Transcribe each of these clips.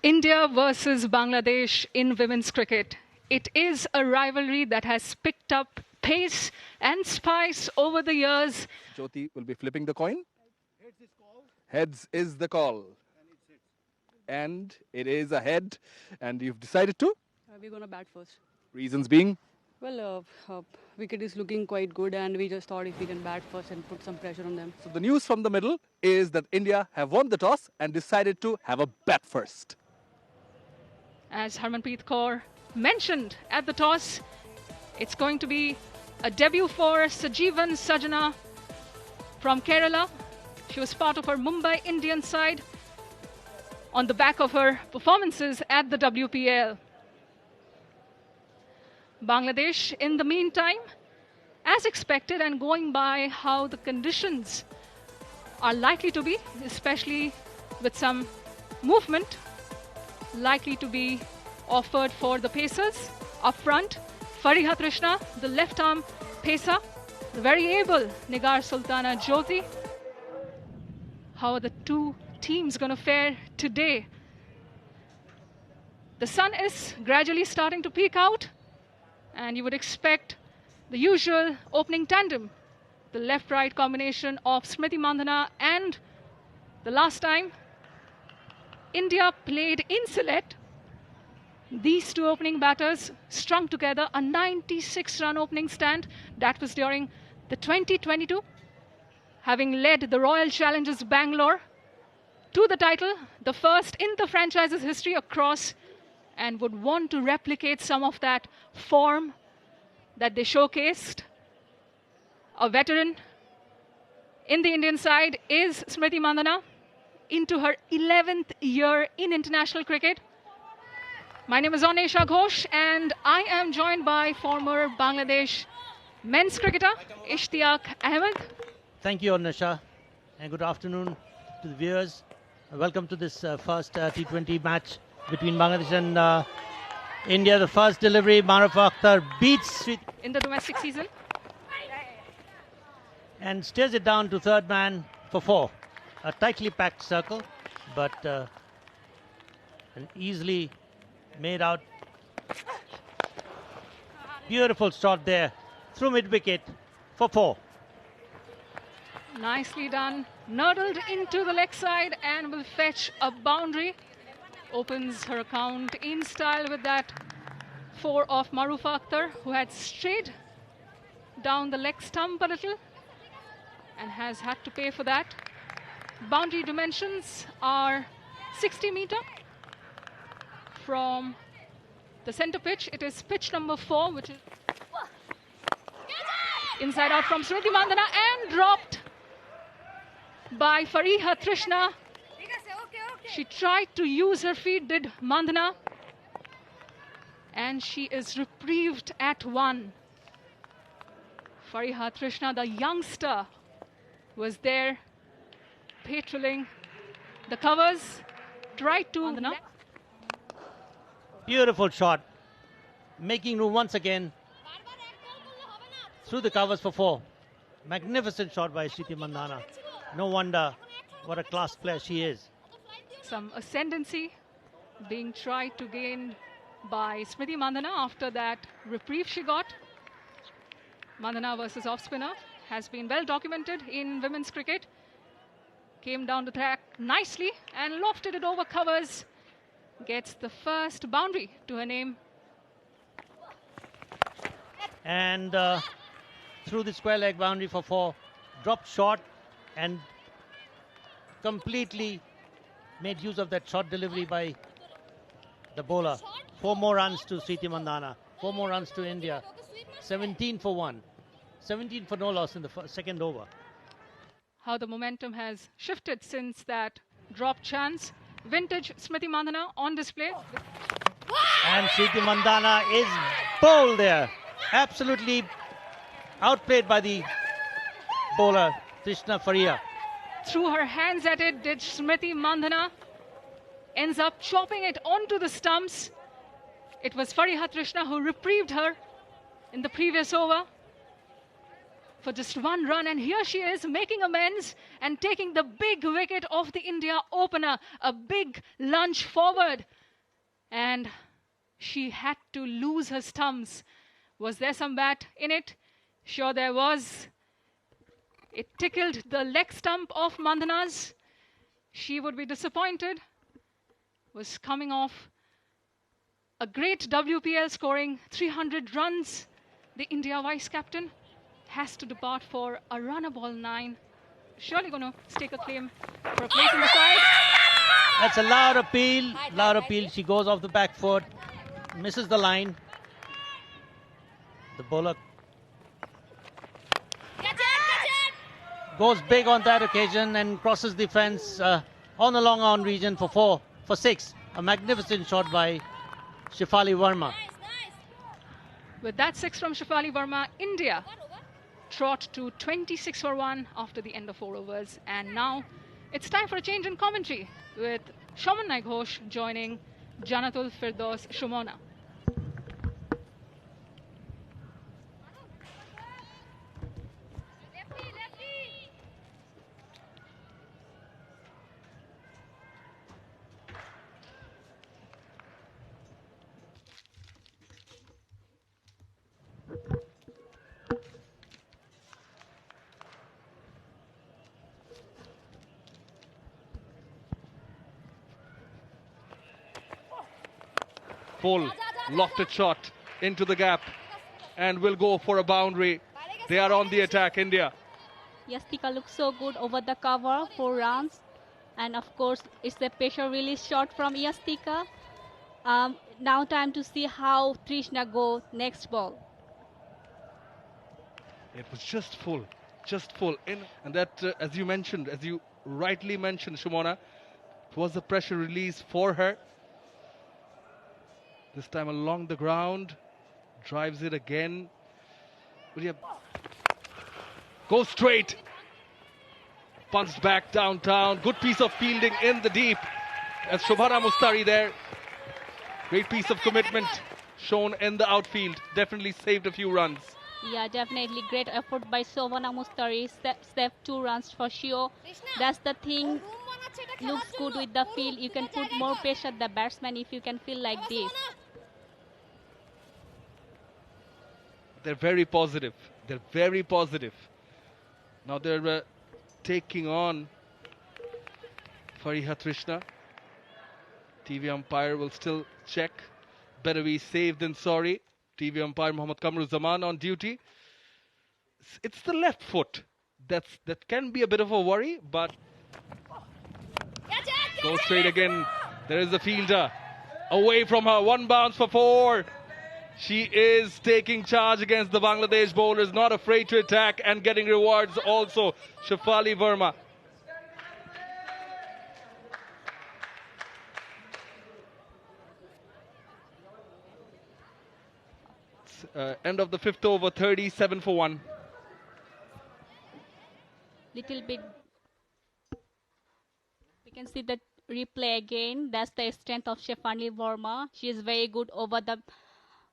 India versus Bangladesh in women's cricket. It is a rivalry that has picked up pace and spice over the years. Jyoti will be flipping the coin. Heads is the call. And it is a head. And you've decided to? We're going to bat first. Reasons being? Well, wicket is looking quite good, and we just thought if we can bat first and put some pressure on them. So the news from the middle is that India have won the toss and decided to have a bat first. As Harmanpreet Kaur mentioned at the toss, it's going to be a debut for Sajeevan Sajana from Kerala. She was part of her Mumbai Indian side on the back of her performances at the WPL. Bangladesh, in the meantime, as expected and going by how the conditions are likely to be, especially with some movement likely to be offered for the pacers. Up front, Fariha Trishna, the left arm pacer, the very able Nigar Sultana Jyoti. How are the two teams going to fare today? The sun is gradually starting to peek out, and you would expect the usual opening tandem, the left-right combination of Smriti Mandhana, and the last time India played in Sylhet, these two opening batters strung together a 96-run opening stand. That was during the 2022, having led the Royal Challengers Bangalore to the title, the first in the franchise's history across, and would want to replicate some of that form that they showcased. A veteran in the Indian side is Smriti Mandhana, into her 11th year in international cricket. My name is Anesha Ghosh, and I am joined by former Bangladesh men's cricketer Ishtiaq Ahmed. Thank you, Anesha, and good afternoon to the viewers. Welcome to this first T20 match between Bangladesh and India. The first delivery, Marufa Akhtar beats in the domestic season and steers it down to third man for 4. A tightly packed circle, but an easily made out. Beautiful shot there through mid-wicket for 4. Nicely done. Nurdled into the leg side and will fetch a boundary. Opens her account in style with that 4 of Marufa Akhtar, who had strayed down the leg stump a little and has had to pay for that. Boundary dimensions are 60 meter from the center pitch. It is pitch number 4, which is inside out from Smriti Mandhana and dropped by Fariha Trishna. She tried to use her feet, did Mandhana, and she is reprieved at 1. Fariha Trishna, the youngster, was there patrolling the covers, tried to Mandhana. Beautiful shot, making room once again through the covers for 4. Magnificent shot by Smriti Mandhana. No wonder what a class player she is. Some ascendancy being tried to gain by Smriti Mandhana after that reprieve she got. Mandhana versus off-spinner has been well documented in women's cricket. Came down the track nicely and lofted it over covers. Gets the first boundary to her name. And through the square leg boundary for 4. Dropped short and completely made use of that short delivery by the bowler. 4 more runs to Smriti Mandhana. 4 more runs to India. 17 for 1. 17 for no loss in the second over. How the momentum has shifted since that drop chance. Vintage Smriti Mandhana on display. And Smriti Mandhana is bowled there. Absolutely outplayed by the bowler, Trishna Fariha. Threw her hands at it, did Smriti Mandhana. Ends up chopping it onto the stumps. It was Fariha Trishna who reprieved her in the previous over. for just one run, and here she is making amends and taking the big wicket of the India opener, a big lunge forward, and she had to lose her stumps. Was there some bat in it? Sure there was. It tickled the leg stump of Mandhana's. She would be disappointed. Was coming off a great WPL, scoring 300 runs. The India vice captain has to depart for a runner ball 9. Surely going to stake a claim for a place in the side. That's a loud appeal. Loud appeal. She goes off the back foot, misses the line. The bowler goes big on that occasion and crosses the fence on the long on region for 6. A magnificent shot by Shefali Verma. With that 6 from Shefali Verma, India trot to 26 for 1 after the end of 4 overs. And now it's time for a change in commentary with Shoman Ghosh joining Janatul Firdaus Shumona. Full lofted shot into the gap and will go for a boundary. They are on the attack, India. Yastika looks so good over the cover, 4 runs. And of course, it's the pressure release shot from Yastika. Now time to see how Trishna go next ball. It was just full in. And that, as you rightly mentioned, Shumona, it was the pressure release for her. This time along the ground, drives it again. Goes straight. Punched back downtown. Good piece of fielding in the deep. As Shobhana Mustari there. Great piece of commitment shown in the outfield. Definitely saved a few runs. Yeah, definitely great effort by Shobhana Mustari. Step 2 runs for sure. That's the thing. Looks good with the field. You can put more pressure at the batsman if you can feel like this. They're very positive. Now they're taking on Fariha Trishna. TV umpire will still check. Better be safe than sorry. TV umpire Mohammad Kamru Zaman on duty. It's the left foot. That can be a bit of a worry, but go straight again. There is the fielder. Away from her. 1 bounce for 4. She is taking charge against the Bangladesh bowlers, not afraid to attack and getting rewards also. Shefali Verma. End of the 5th over, 37 for 1. Little bit. We can see the replay again. That's the strength of Shefali Verma. She is very good over the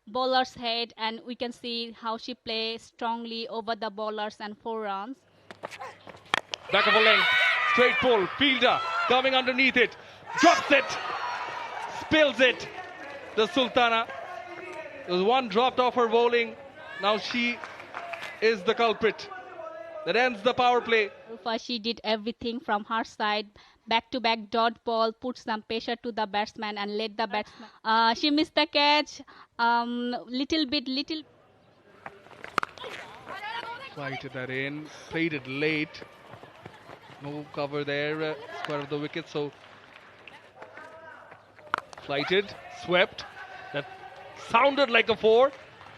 bowler's head, and we can see how she plays strongly over the bowlers, and 4 runs. Back of a length, straight pull, fielder coming underneath it, drops it, spills it. The Sultana. There was 1 dropped off her bowling. Now she is the culprit. That ends the power play. She did everything from her side. Back-to-back dot ball, put some pressure to the batsman and let the batsman. She missed the catch. Little. Flighted that in, played it late. No cover there, square of the wicket, so flighted, swept. That sounded like a 4,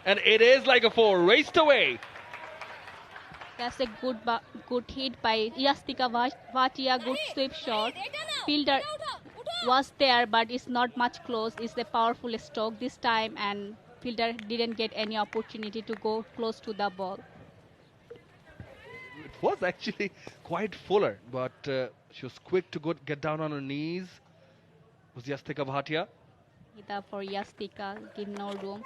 and it is like a 4, raced away. That's a good hit by Yastika Bhatia, good sweep shot. Fielder was there, but it's not much close. It's a powerful stroke this time, and fielder didn't get any opportunity to go close to the ball. It was actually quite fuller, but she was quick to get down on her knees. It was Yastika Bhatia. For Yastika, give no room.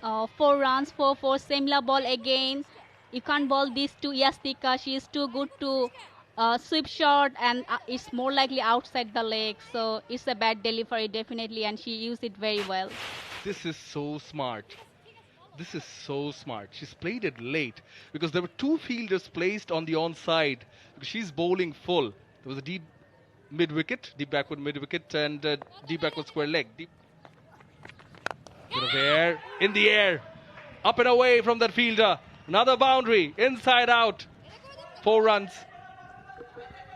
4 runs, 4-4, Semla ball again. You can't ball this to Yastika. She is too good to sweep shot, and it's more likely outside the leg. So it's a bad delivery definitely, and she used it very well. This is so smart. This is so smart. She's played it late because there were two fielders placed on the onside because she's bowling full. There was a deep mid wicket, deep backward mid wicket, and deep backward square leg. Deep bit of air in the air, up and away from that fielder. Another boundary, inside out. 4 runs.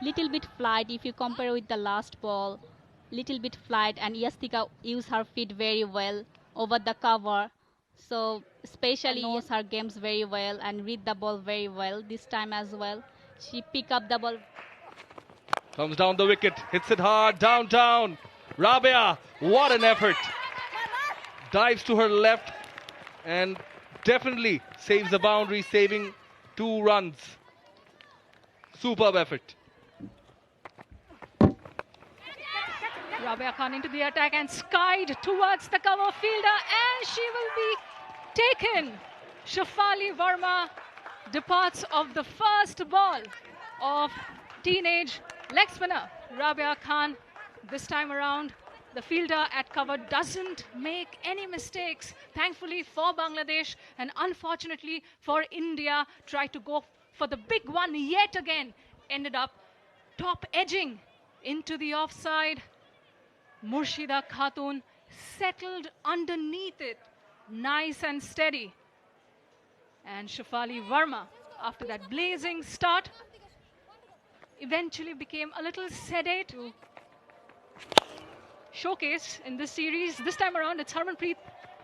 Little bit flight if you compare with the last ball. Little bit flight, and Yastika used her feet very well over the cover. So especially use her games very well and read the ball very well this time as well. She pick up the ball. Comes down the wicket, hits it hard, down. Rabia, what an effort. Dives to her left and definitely saves the boundary, saving 2 runs. Superb effort. Rabia Khan into the attack and skied towards the cover fielder, and she will be taken. Shafali Verma departs of the first ball of teenage leg spinner Rabia Khan. This time around, the fielder at cover doesn't make any mistakes. Thankfully for Bangladesh, and unfortunately for India, tried to go for the big one yet again. Ended up top edging into the offside. Murshida Khatun settled underneath it, nice and steady. And Shafali Verma, after that blazing start, eventually became a little sedate to showcase in this series. This time around, it's Harmanpreet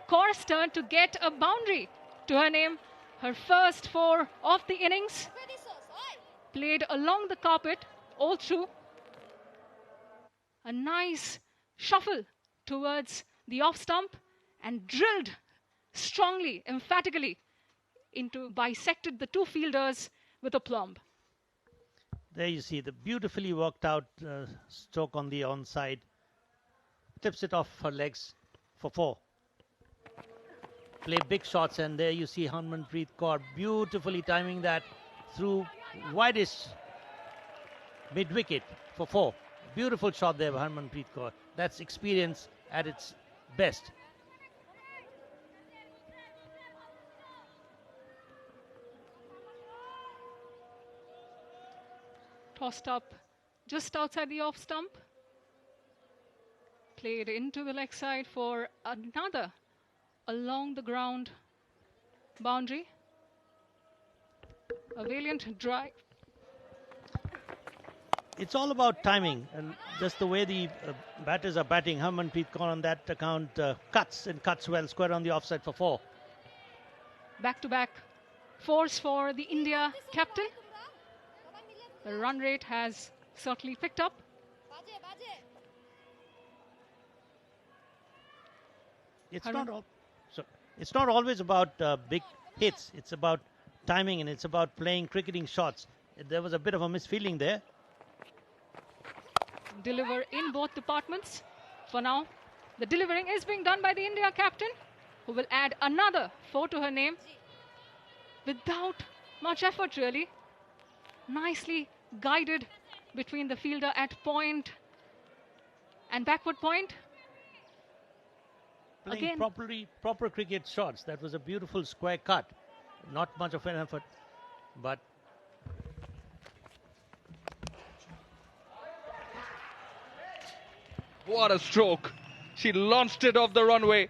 Kaur's turn to get a boundary to her name. Her first 4 of the innings, played along the carpet all through. A nice shuffle towards the off stump and drilled strongly, emphatically, bisected the 2 fielders with a plumb. There you see the beautifully worked out stroke on the onside. Tips it off her legs for 4. Play big shots, and there you see Harmanpreet Kaur beautifully timing that through widest mid wicket for 4. Beautiful shot there by Harmanpreet Kaur. That's experience at its best. Tossed up just outside the off stump. Played into the leg side for another along the ground boundary. A valiant drive. It's all about timing and just the way the batters are batting. Harmanpreet Kaur on that account cuts well, square on the offside for 4. Back-to-back 4s for the India captain. The run rate has certainly picked up. It's not always about big hits. It's about timing, and it's about playing cricketing shots. There was a bit of a misfeeling there. Deliver in both departments. For now, the delivering is being done by the India captain, who will add another 4 to her name without much effort, really. Nicely guided between the fielder at point and backward point. Playing proper cricket shots. That was a beautiful square cut. Not much of an effort, but what a stroke. She launched it off the runway. It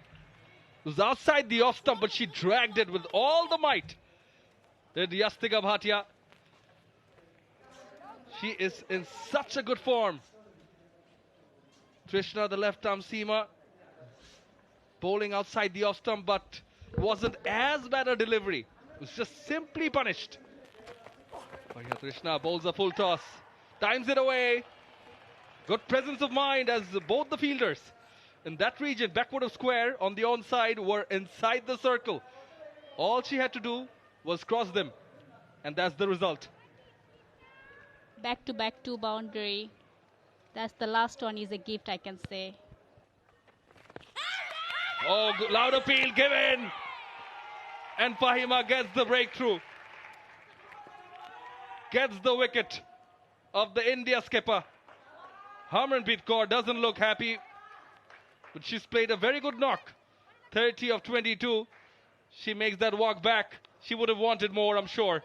was outside the off stump, but she dragged it with all the might. Did Yastika Bhatia. She is in such a good form. Trishna, the left arm seamer, bowling outside the off stump, but wasn't as bad a delivery. It was just simply punished. But here Trishna bowls a full toss, times it away. Good presence of mind as both the fielders in that region, backward of square on the onside, were inside the circle. All she had to do was cross them, and that's the result. Back-to-back 2 boundary. That's the last one is a gift, I can say. Oh, loud appeal given. And Fahima gets the breakthrough. Gets the wicket of the India skipper. Harmanpreet Kaur doesn't look happy, but she's played a very good knock. 30 of 22. She makes that walk back. She would have wanted more, I'm sure.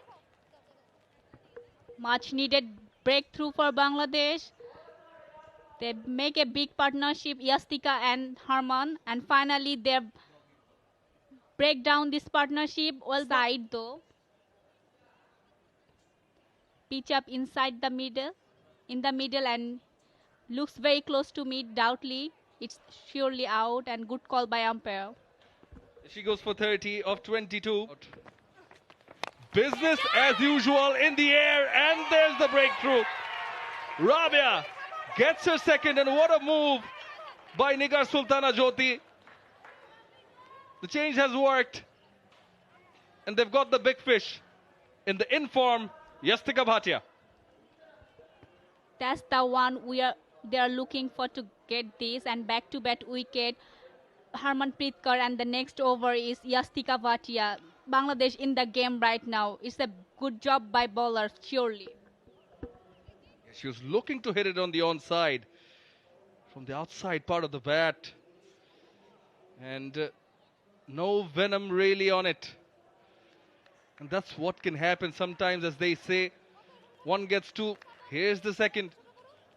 Much needed breakthrough for Bangladesh. They make a big partnership, Yastika and Harman, and finally they break down this partnership. Well died though. Pitch up inside the middle, and looks very close to me, doubtly. It's surely out, and good call by umpire. She goes for 30 of 22. Business as usual in the air, and there's the breakthrough. Rabia gets her second, and what a move by Nigar Sultana Jyoti. The change has worked, and they've got the big fish in the inform Yastika Bhatia. That's the one they are looking for to get this, and back-to-back wicket. Harmanpreet Kaur, and the next over is Yastika Bhatia. Bangladesh in the game right now. It's a good job by bowlers, surely. She was looking to hit it on the onside from the outside part of the bat, and no venom really on it. And that's what can happen sometimes, as they say. One gets two. Here's the second.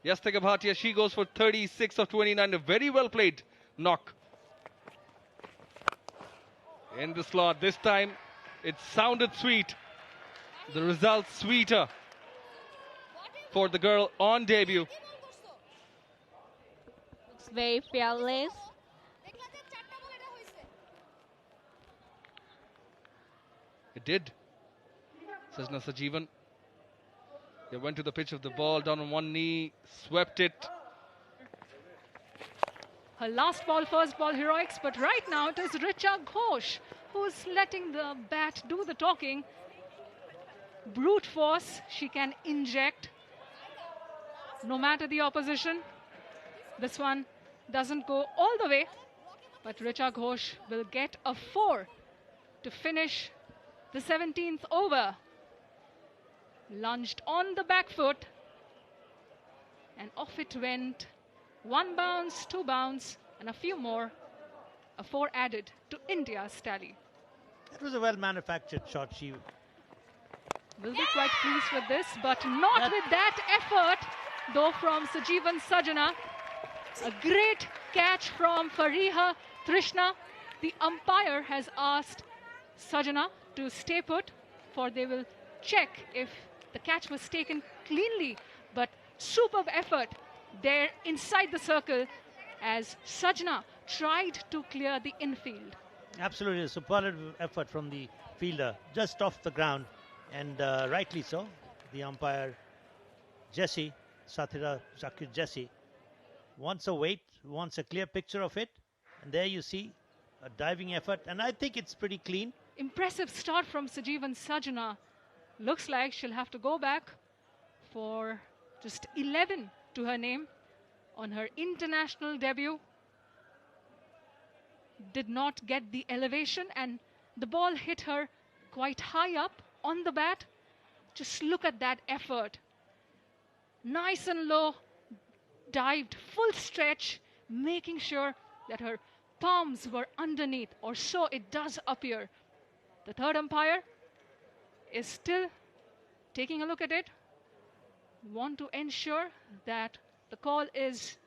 Yastika Bhatia, she goes for 36 of 29. A very well played knock. In the slot. This time it sounded sweet. The result sweeter for the girl on debut. It's very fearless. It did. Sajna Sajeevan. They went to the pitch of the ball, down on one knee, swept it. Her last ball, first ball heroics, but right now it is Richa Ghosh who's letting the bat do the talking. Brute force she can inject no matter the opposition. This one doesn't go all the way, but Richa Ghosh will get a 4 to finish the 17th over. Lunged on the back foot, and off it went. 1 bounce, 2 bounce, and a few more. A 4 added to India's tally. It was a well-manufactured shot. She will be quite pleased with this, but not with that effort, though, from Sajeevan Sajana. A great catch from Fariha Trishna. The umpire has asked Sajana to stay put, for they will check if the catch was taken cleanly. But superb effort there inside the circle as Sajna tried to clear the infield. absolutely a superlative effort from the fielder, just off the ground, and rightly so. The umpire, Jesse, Sathira Zakir Jesse, wants a wait, wants a clear picture of it, and there you see a diving effort, and I think it's pretty clean. Impressive start from Sajeevan Sajana. Looks like she'll have to go back for just 11 to her name on her international debut. Did not get the elevation, and the ball hit her quite high up on the bat. Just look at that effort. Nice and low, dived full stretch, making sure that her palms were underneath, or so it does appear. The third umpire is still taking a look at it. Want to ensure that the call is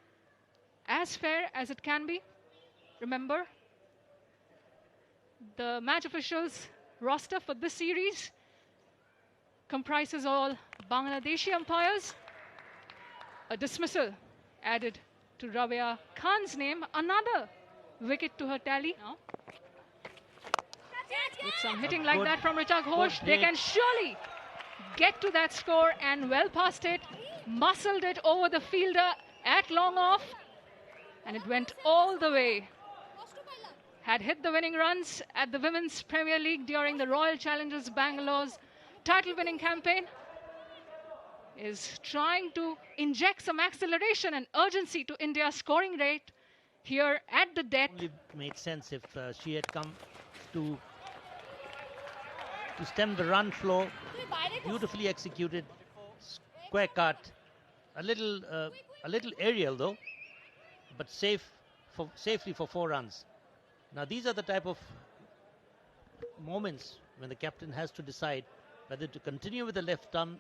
as fair as it can be. Remember, the match officials roster for this series comprises all Bangladeshi umpires. A dismissal added to Rabia Khan's name, another wicket to her tally. Now, with some hitting like that from Richa Ghosh, they can surely get to that score, and well past it, muscled it over the fielder at long off, and it went all the way. Had hit the winning runs at the Women's Premier League during the Royal Challengers Bangalore's title-winning campaign. Is trying to inject some acceleration and urgency to India's scoring rate here at the death. Only made sense if she had come to to stem the run flow. Beautifully executed. Square cut. A little aerial though, but safely for 4 runs. Now these are the type of moments when the captain has to decide whether to continue with the left arm,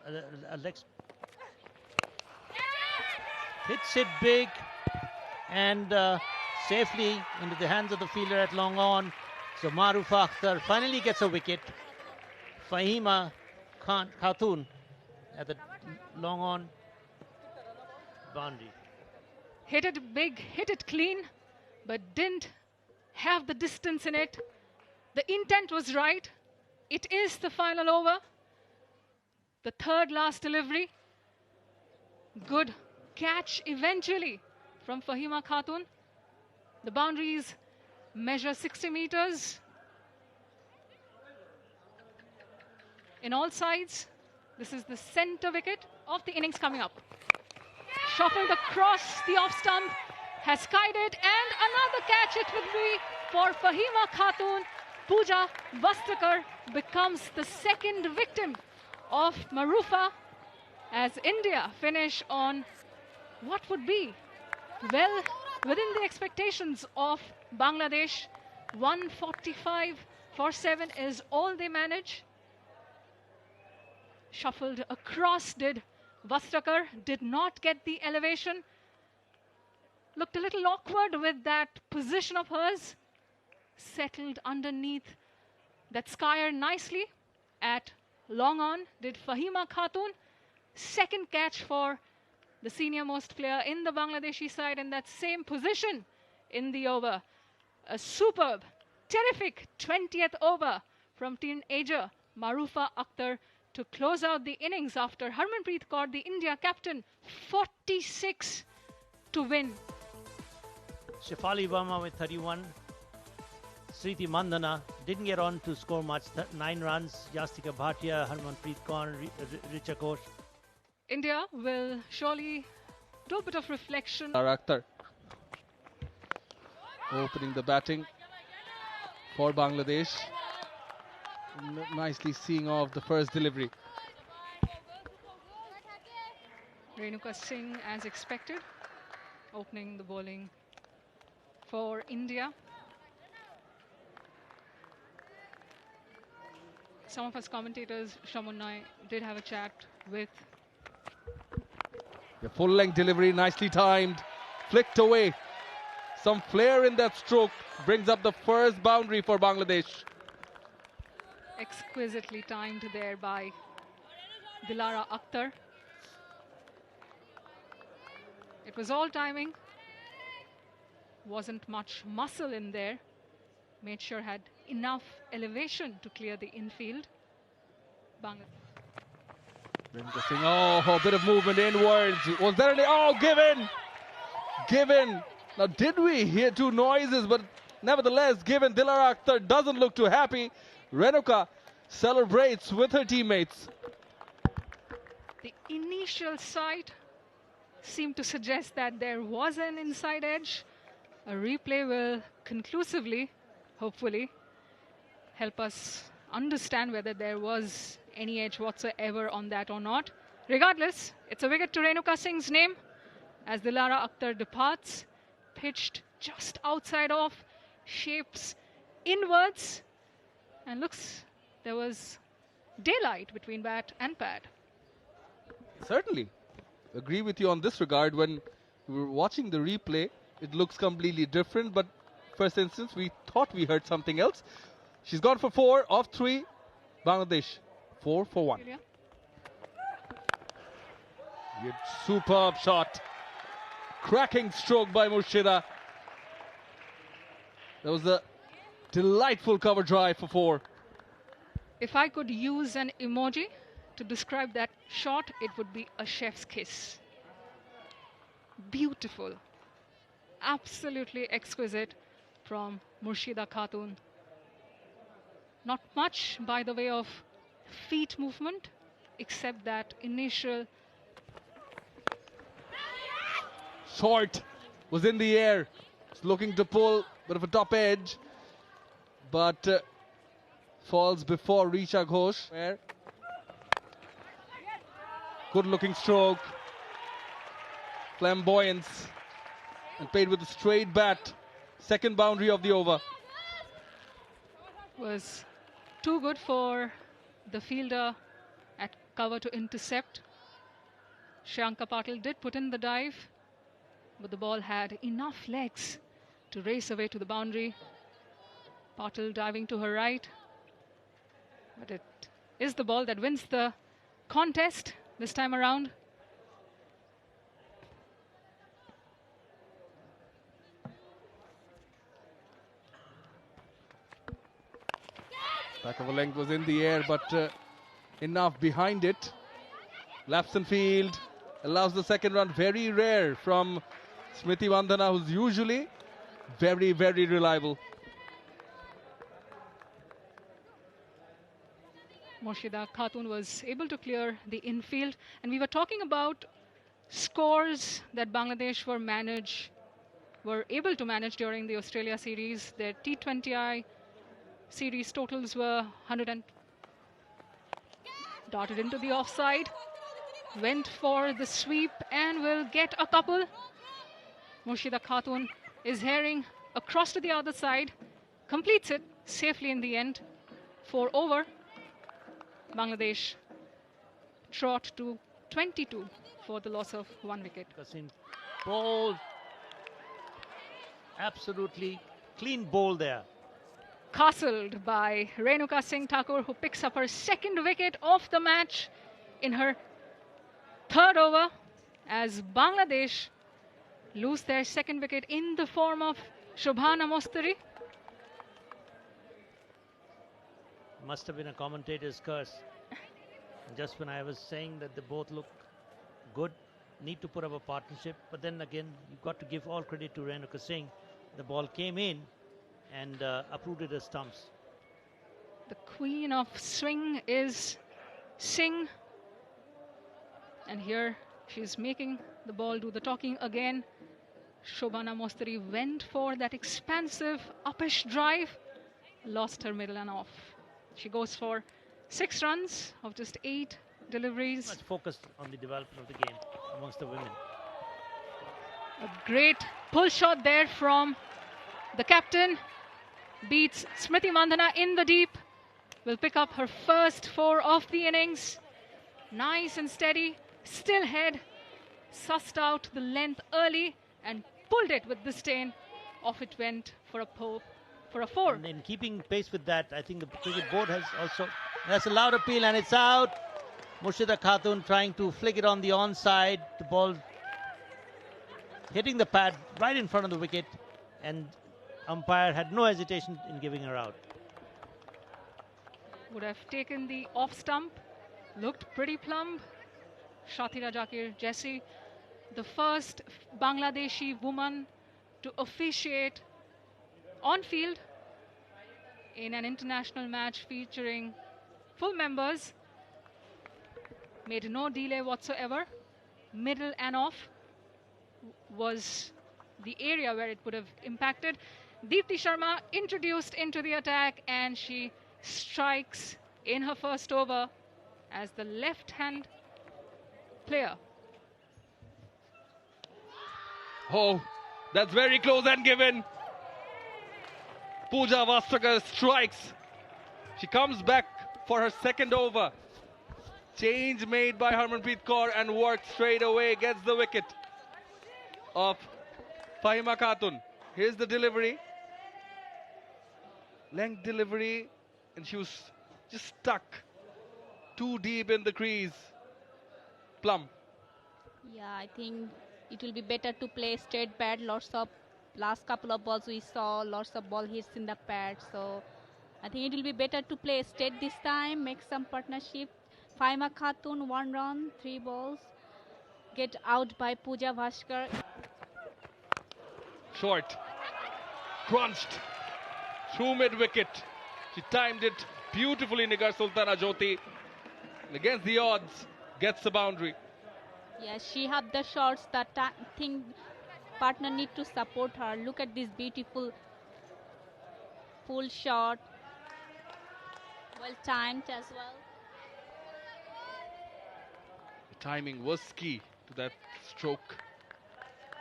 hits it big and safely into the hands of the fielder at long on. So Marufa Akhtar finally gets a wicket. Fahima Khatun at the long on boundary. Hit it big, hit it clean, but didn't have the distance in it. The intent was right. It is the final over. The third last delivery. Good catch eventually from Fahima Khatun. The boundaries measure 60 meters. In all sides, this is the center wicket of the innings coming up. Shuffled across the off stump, has skied it, and another catch it will be for Fahima Khatun. Pooja Vastakar becomes the second victim of Marufa as India finish on what would be well within the expectations of Bangladesh. 145 for 7 is all they manage. Shuffled across did Vastakar, did not get the elevation. Looked a little awkward with that position of hers. Settled underneath that skier nicely. At long on did Fahima Khatun. Second catch for the senior most player in the Bangladeshi side in that same position in the over. A superb, terrific 20th over from teenager Marufa Akhtar to close out the innings after Harmanpreet Kaur, the India captain, 46 to win. Shefali Verma with 31. Sriti Mandhana didn't get on to score much. 9 runs. Yastika Bhatia, Harmanpreet Kaur, Richa Ghosh. India will surely do a bit of reflection. Akhtar opening the batting for Bangladesh. Nicely seeing off the first delivery. Renuka Singh, as expected, opening the bowling for India. Some of us commentators, Shamun and I, did have a chat with. The full-length delivery, nicely timed, flicked away. Some flair in that stroke brings up the first boundary for Bangladesh. Exquisitely timed there by Dilara Akhtar. It was all timing. Wasn't much muscle in there. Made sure had enough elevation to clear the infield. Bangladesh. Oh, a bit of movement inwards. Was there any? Oh, given! Given! Now, did we hear 2 noises? But nevertheless, given, Dilara Akhtar doesn't look too happy. Renuka celebrates with her teammates. The initial sight seemed to suggest that there was an inside edge. A replay will conclusively, hopefully, help us understand whether there was any edge whatsoever on that or not. Regardless, it's a wicket to Renuka Singh's name as Dilara Akhtar departs. Pitched just outside off, shapes inwards, and looks there was daylight between bat and pad. Certainly. Agree with you on this regard. When we were watching the replay, it looks completely different, but first instance, we thought we heard something else. She's gone for 4 off 3. Bangladesh 4 for 1. Superb shot. Cracking stroke by Murshida. That was a delightful cover drive for 4. If I could use an emoji to describe that shot, it would be a chef's kiss. Beautiful. Absolutely exquisite from Murshida Khatun. Not much by the way of feet movement, except that initial. Short was in the air. It's looking to pull, bit of a top edge. But falls before Richa Ghosh. Where good looking stroke, flamboyance, and played with a straight bat. Second boundary of the over. Was too good for the fielder at cover to intercept. Shriyanka Patil did put in the dive, but the ball had enough legs to race away to the boundary. Patil diving to her right, but it is the ball that wins the contest this time around. Back of a length was in the air, but enough behind it. Lapson field allows the second run. Very rare from Smriti Mandhana, who's usually very, very reliable. Morshida Khatun was able to clear the infield, and we were talking about scores that Bangladesh were able to manage during the Australia series. Their T20i series totals were 100 and darted into the offside, went for the sweep and will get a couple. Morshida Khatun is herring across to the other side, completes it safely in the end. 4 over. Bangladesh trot to 22 for the loss of 1 wicket. Bowl, absolutely clean bowl there. Castled by Renuka Singh Thakur, who picks up her second wicket of the match in her third over, as Bangladesh lose their second wicket in the form of Shobhana Mostari. Must have been a commentator's curse. Just when I was saying that they both look good, need to put up a partnership, but then again, you've got to give all credit to Renuka Singh. The ball came in and uprooted the stumps. The queen of swing is Singh, and here she's making the ball do the talking again. Shobhana Mostari went for that expansive uppish drive, lost her middle and off. She goes for 6 runs of just 8 deliveries. Much focused on the development of the game amongst the women. A great pull shot there from the captain. Beats Smriti Mandhana in the deep. Will pick up her first 4 of the innings. Nice and steady. Still head. Sussed out the length early and pulled it with disdain. Off it went for a 4. And in keeping pace with that, I think the cricket board has a loud appeal, and it's out. Morshida Khatun trying to flick it on the onside. The ball hitting the pad right in front of the wicket, and umpire had no hesitation in giving her out. Would have taken the off stump. Looked pretty plump. Shatira Jakir Jessie, the first Bangladeshi woman to officiate on field in an international match featuring full members. Made no delay whatsoever. Middle and off was the area where it would have impacted. Deepti Sharma introduced into the attack, and she strikes in her first over as the left-hand player. Oh, that's very close and given. Pooja Vastakar strikes. She comes back for her second over. Change made by Harmanpreet Kaur and worked straight away. Gets the wicket of Fahima Khatun. Here's the delivery. Length delivery, and she was just stuck too deep in the crease. Plum. Yeah, I think it will be better to play straight bat. Last couple of balls we saw lots of ball hits in the pad, so I think it will be better to play straight this time, make some partnership. Fahima Khatun 1 run, 3 balls, get out by Pooja Bhaskar. Short, crunched through mid wicket. She timed it beautifully. Nigar Sultana Jyoti, against the odds, gets the boundary. Yes, she have the shots. That thing partner need to support her. Look at this beautiful full shot. Well timed as well. The timing was key to that stroke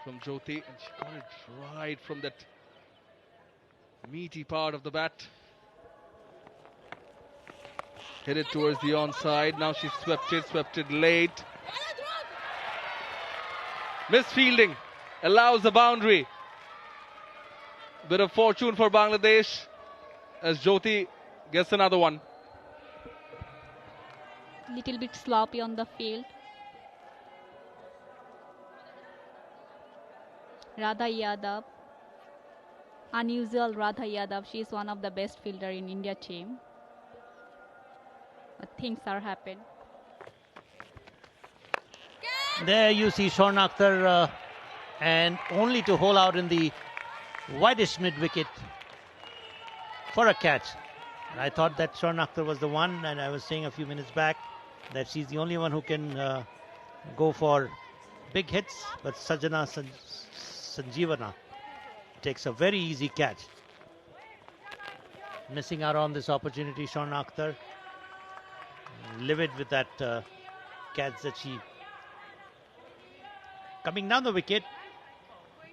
from Jyoti, and she got it right from that meaty part of the bat. Hit it towards the onside. Now she swept it late. Misfielding allows the boundary. Bit of fortune for Bangladesh as Jyoti gets another one. Little bit sloppy on the field. Radha Yadav. Unusual Radha Yadav. She is one of the best fielder in India team. But things are happening. There you see Swarna Akhtar and only to hole out in the widest mid-wicket for a catch. I thought that Swarna Akhtar was the one, and I was saying a few minutes back that she's the only one who can go for big hits, but Sajjana Sanjeevana takes a very easy catch. Missing out on this opportunity, Swarna Akhtar. Livid with that catch that she... Coming down the wicket,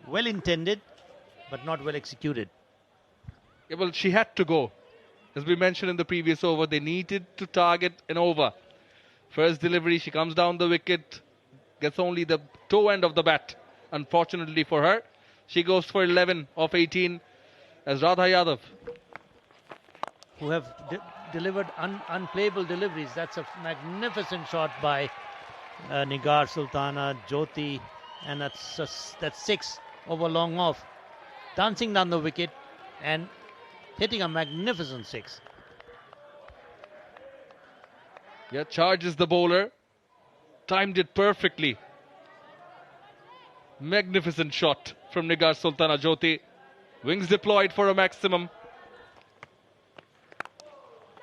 well intended, but not well executed. Yeah, well, she had to go. As we mentioned in the previous over, they needed to target an over. First delivery, she comes down the wicket, gets only the toe end of the bat. Unfortunately for her, she goes for 11 of 18 as Radha Yadav, who have delivered unplayable deliveries. That's a magnificent shot by Nigar Sultana, Jyoti, and that's 6 over long off. Dancing down the wicket and hitting a magnificent 6. Yeah, charges the bowler. Timed it perfectly. Magnificent shot from Nigar Sultana Jyoti. Wings deployed for a maximum.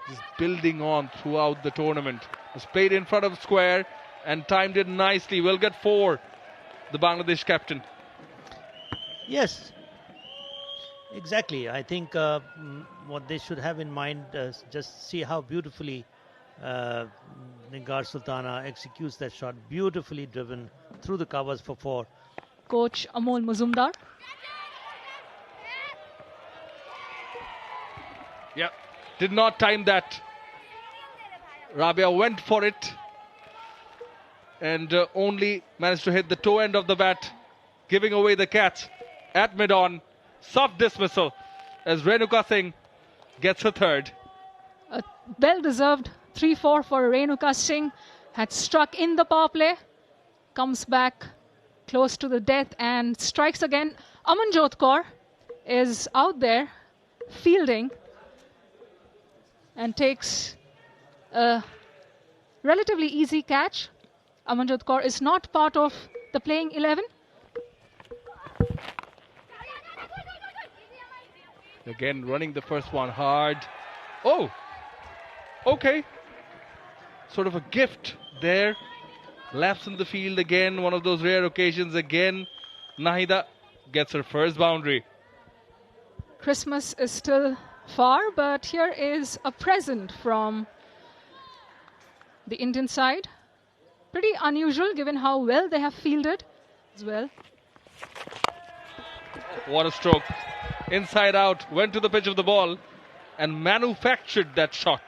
Just building on throughout the tournament. Was played in front of square and timed it nicely. Will get 4, the Bangladesh captain. Yes, exactly. I think what they should have in mind is just see how beautifully Nigar Sultana executes that shot. Beautifully driven through the covers for 4. Coach Amol Mazumdar. Yeah, did not time that. Rabia went for it and only managed to hit the toe end of the bat, giving away the catch at mid-on. Soft dismissal as Renuka Singh gets a 3rd. A well-deserved 3-4 for Renuka Singh. Had struck in the power play. Comes back close to the death and strikes again. Amanjot Kaur is out there fielding and takes a relatively easy catch. Amanjot Kaur is not part of the playing 11. Again, running the first one hard. Oh, okay. Sort of a gift there. Laps in the field again. One of those rare occasions again. Nahida gets her first boundary. Christmas is still far, but here is a present from the Indian side. Pretty unusual given how well they have fielded as well. What a stroke. Inside out, went to the pitch of the ball and manufactured that shot.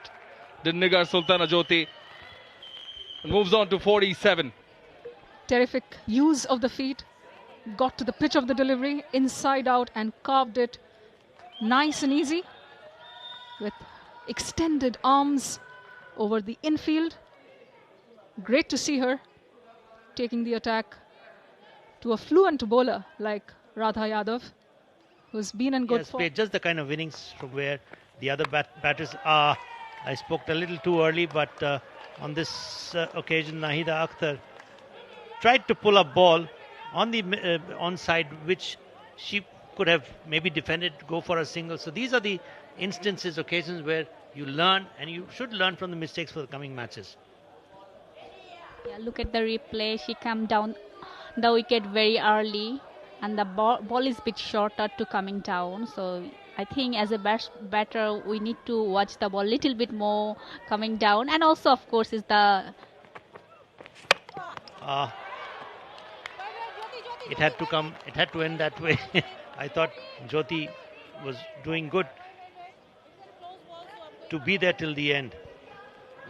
Did Nigar Sultana Jyoti. Moves on to 47. Terrific use of the feet. Got to the pitch of the delivery, inside out, and carved it nice and easy with extended arms over the infield. Great to see her taking the attack to a fluent bowler like Radha Yadav, who's been in good form. Just the kind of innings from where the other batters are. I spoke a little too early, but on this occasion, Nahida Akhtar tried to pull a ball on the onside, which she could have maybe defended, go for a single. So these are the instances, occasions where you learn, and you should learn from the mistakes for the coming matches. Yeah, look at the replay. She came down the wicket very early, and the ball is a bit shorter to coming down. So I think as a batter, we need to watch the ball a little bit more coming down. And also, of course, is the... It had to come, it had to end that way. I thought Jyoti was doing good to be there till the end.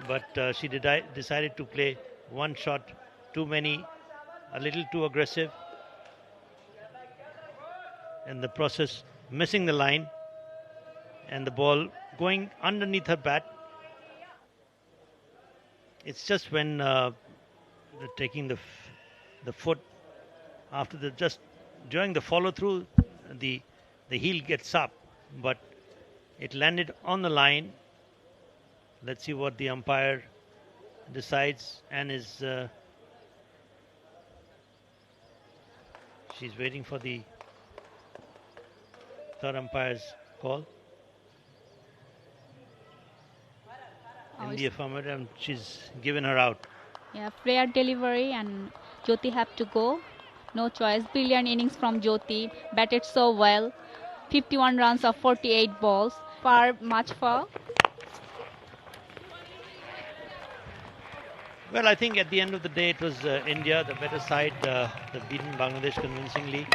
But she decided to play one shot too many, a little too aggressive. In the process, missing the line and the ball going underneath her bat. It's just when taking the foot after during the follow through, the heel gets up, but it landed on the line. Let's see what the umpire decides, and she's waiting for the third umpire's call. In the affirmative, and she's given her out. Yeah, fair delivery, and Jyoti have to go. No choice. Brilliant innings from Jyoti. Batted so well. 51 runs of 48 balls. Much far. Well, I think at the end of the day, it was India, the better side. They've beaten Bangladesh convincingly.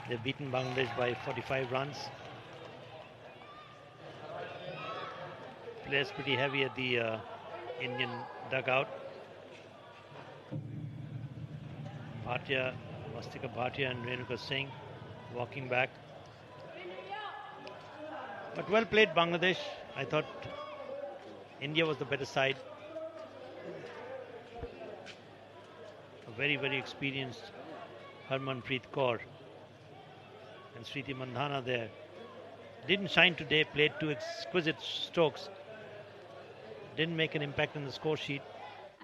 They've beaten Bangladesh by 45 runs. Players pretty heavy at the Indian dugout. Mastika Bhatia and Renuka Singh walking back. But well played, Bangladesh. I thought India was the better side. A very, very experienced Harmanpreet Kaur and Smriti Mandhana there. Didn't shine today, played two exquisite strokes. Didn't make an impact on the score sheet.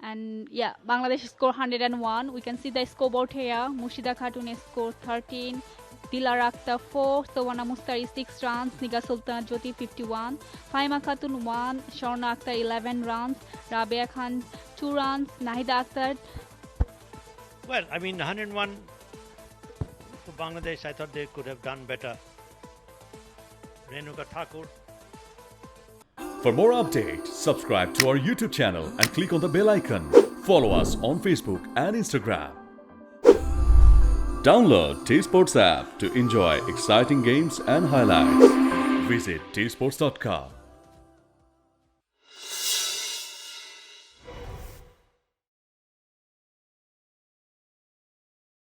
And yeah, Bangladesh score 101. We can see the scoreboard here. Mushida Khatun score 13. Dilar Akhtar 4. Sawana Mustari 6 runs. Nigar Sultan Jyoti 51. Faima Khatun 1. Shorna Akhtar 11 runs. Rabia Khan 2 runs. Nahida Akhtar. Well, I mean, 101 for Bangladesh. I thought they could have done better. Renuka Thakur. For more updates, subscribe to our YouTube channel and click on the bell icon. Follow us on Facebook and Instagram. Download T-Sports app to enjoy exciting games and highlights. Visit tsports.com.